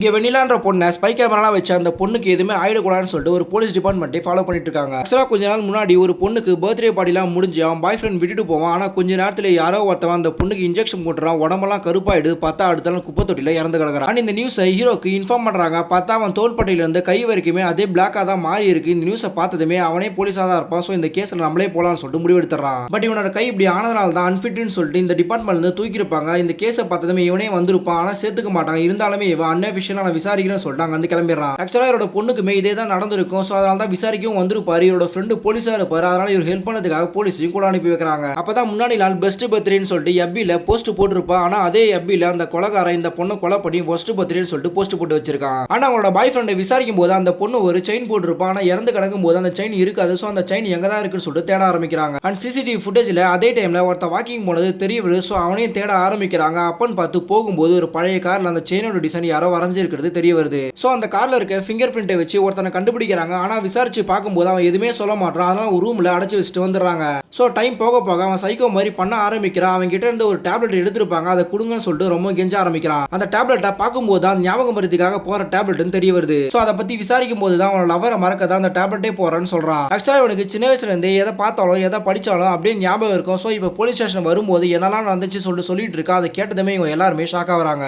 இங்க வெண்ணிலான்ற பொண்ண ஸ்பை கேமராலாம் வச்சு அந்த பொண்ணுக்கு எதுவுமே ஆயிடக்கூடாதுன்னு சொல்லிட்டு ஒரு போலீஸ் டிபார்ட்மெண்ட்டே ஃபாலோ பண்ணிட்டு இருக்காங்க. ஆக்சுவலா கொஞ்ச நாள் முன்னாடி ஒரு பொண்ணுக்கு பர்த்டே பார்ட்டிலாம் முடிஞ்சு அவன் பாய் ஃப்ரெண்ட் விட்டுட்டு போவான். ஆனா கொஞ்ச நேரத்துல யாரோ ஒருத்தவன் அந்த பொண்ணுக்கு இன்ஜெக்ஷன் போட்டுறான். உடம்பெல்லாம் கருப்பாயிடுது. பார்த்தா அடுத்த நாள் குப்பை தொட்டில இறந்து கிடக்குறான். இந்த நியூஸை ஹீரோக்கு இன்ஃபார்ம் பண்றாங்க. பார்த்தா அவன் தோள்பட்டையில இருந்து கை வரைக்குமே அதே பிளாக்கா தான் மாறி இருக்கு. இந்த நியூஸை பார்த்ததுமே அவனே போலீஸா தான் இருப்பான். ஸோ இந்த கேஸ்ல நம்மளே போலாம்னு சொல்லிட்டு முடிவெடுத்துறான். பட் இவனோட கை இப்படி ஆனதுனால தான் அன்ஃபிட்னு சொல்லிட்டு இந்த டிபார்ட்மெண்ட்ல இருந்து தூக்கிருப்பாங்க. இந்த கேஸை பார்த்ததுமே இவனே வந்திருப்பான். ஆனா சேர்த்துக்க மாட்டாங்க. இருந்தாலுமே இவன் அன்அஃபிஷியலா நான் விசாரிக்கிறேன்னு சொல்லிட்டு வந்து கிளம்பிடுறான். ஆக்சுவலா இவரோட பொண்ணுக்குமே இதே தான் நடந்திருக்கும். ஸோ அதனால தான் விசாரிக்கவும் வந்திருப்பாரு. இவரோட ஃப்ரெண்டு போலீஸா இருப்பாரு. அதனால இவர் ஹெல்ப் பண்ணதுக்காக போலீஸையும் கூட அனுப்பி வைக்கிறாங்க. அப்பதான் முன்னாடி நாள் பெஸ்ட் பர்த்டேன்னு சொல்லிட்டு எப்பில போஸ்ட் போட்டிருப்பா. ஆனா அதே எப்பில அந்த கொலைகாரன் இந்த பொண்ணை கொலை பண்ணி ஃபர்ஸ்ட் பர்த்டேன்னு சொல்லிட்டு போஸ்ட் போட்டு வச்சிருக்கான். ஆனா அவங்களோட பாய் ஃப்ரெண்டை விசாரிக்கும் போது அந்த பொண்ணு ஒரு செயின் போட்டிருப்பான். ஆனா இறந்து கிடக்கும் போது அந்த செயின் இருக்காது. ஸோ அந்த செயின் எங்க தான் இருக்குன்னு சொல்லிட்டு தேட ஆரம்பிக்கிறாங்க. அண்ட் சிசிடிவி ஃபுட்டேஜ்ல அதே டைம்ல ஒருத்த வாக்கிங் போனது தெரிய வருது. ஸோ அவனையும் தேட ஆரம்பிக்கிறாங்க. அப்பன்னு பார்த்து போகும்போது ஒரு பழைய கார்ல அந்த செயினோட டிசைன் யாரோ வரைஞ்சிருக்கிறது தெரிய வருது. ஸோ அந்த கார்ல இருக்க ஃபிங்கர் பிரிண்டை வச்சு ஒருத்தனை கண்டுபிடிக்கிறாங்க. ஆனா விசாரிச்சு பார்க்கும்போது அவன் எதுவுமே சொல்ல மாட்டான். அதனால ஒரு ரூம்ல அடைச்சு வச்சுட்டு வந்துடுறாங்க. ஸோ டைம் போக போக அவன் சைக்கோ மாதிரி பண்ண ஆரம்பிக்கிறான். அவன் கிட்ட இருந்து ஒரு டேப்லெட் எடுத்திருப்பாங்க. அதை கொடுங்கன்னு சொல்லிட்டு ரொம்ப கெஞ்ச ஆரம்பிக்கிறான். அந்த டேப்லெட்டை பார்க்கும்போது தான் ஞாபகம் மருத்துக்காக போற டேப்லெட்னு தெரிய வருது. ஸோ அதை பத்தி விசாரிக்கும் போது தான் அவனோட லவரை மறக்க தான் அந்த டேப்லெட்டே போறான்னு சொல்றான். ஆக்சுவலா இவனுக்கு சின்ன வயசுல இருந்து எதை பார்த்தாலும் எதை படிச்சாலும் அப்படியே ஞாபகம் இருக்கும். ஸோ இப்போ போலீஸ் ஸ்டேஷன் வரும்போது என்னெல்லாம் நடந்துச்சு சொல்லிட்டு இருக்கா. அதை கேட்டதுமே இவங்க எல்லாருமே ஷாக் ஆகுறாங்க.